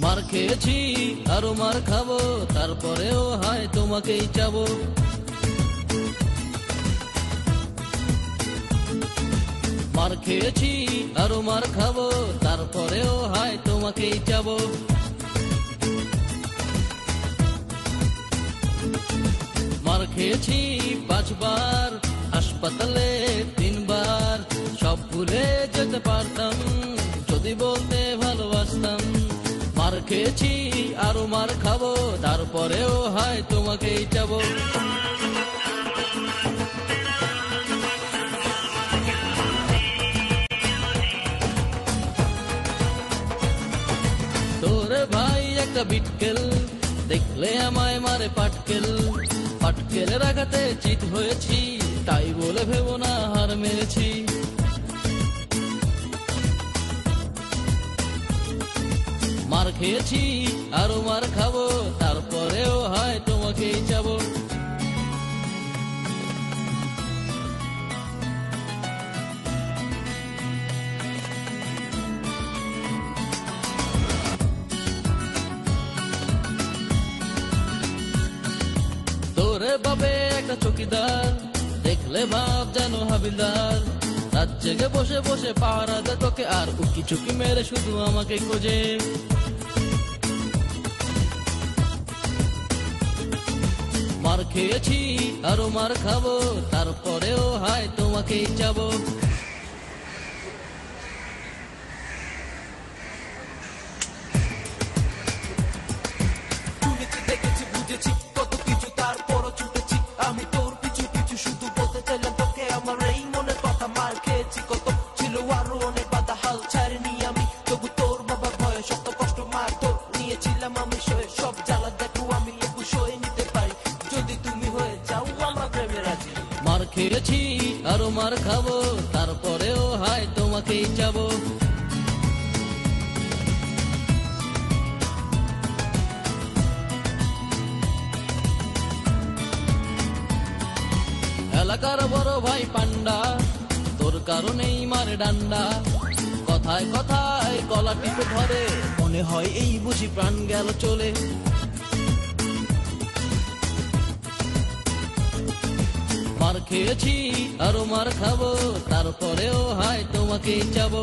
মার খেয়েছি আরো মার খাবো, তারপরেও হায় তোমাকেই চাবো। মার খেয়েছি আরো মার খাবো, তারপরেও হায় তোমাকেই চাবো। মার খেয়েছি 5 বার, হাসপাতালে 3 বার, সব ভুলে যেতে পারতাম যদি বলতে ভালোবাসতাম। মার খেয়েছি আরো মার খাবো, তারপরেও হায় তোমাকেই চাবো। তোরে ভাই একটা বিটকেল, দেখলে আমায় মারে পাটকেল। পাটকেলের আঘাতে চিত হয়েছি, তাই বলে ভেবো না হার মেরেছি। মার খেয়েছি আরো মার খাবো, তারপরেও হায় তোমাকেই চাবো। তোরে বাবে একটা চৌকিদার, দেখলে ভাব যেন হাবিলদার। রাত জেগে বসে বসে পাহারা দে তোকে, আর উকি চুকি মেরে শুধু আমাকে খোঁজে। মার খেয়েছি আরো মার খাবো, তারপরেও হায় তোমাকেই চাবো। শুনেছি দেখেছি বুঝেছি কত কিছু, তারপরও ছুটেছি আমি তোর পিছু পিছু। শুধু বলতে চাইলাম তোকে আমার এই মনের কথা। মার খেয়েছি কত, ছিল আরো অনেক বাধা, হাল ছাড়িনি আমি তবু তোর বাবার ভয়ে। শত কষ্ট মার তোর নিয়েছিলাম আমি সয়ে, সব জ্বালা দেখো আমি লেবু সয়ে নিতে পারি যদি তুমি হয়ে যাও আমার প্রেমে রাজি। মার খেয়েছি আরো মার খাবো, তারপরেও হায় তোমাকেই চাবো। এলাকার বড় ভাই পান্ডা, তোর কারণেই মারে ডান্ডা। কথায় কথায় গলা টিপে ধরে, মনে হয় এই বুঝি প্রাণ গেল চলে। মার খেয়েছি আরো মার খাবো, তারপরেও হায় তোমাকেই চাবো।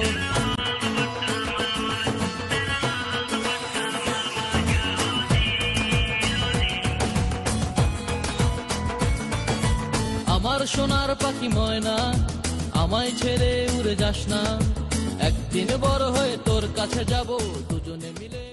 আমার সোনার পাখি ময়না, আমায় ছেড়ে উড়ে যাস না। একদিন বড় হয়ে তোর কাছে যাব, দুজনে মিলে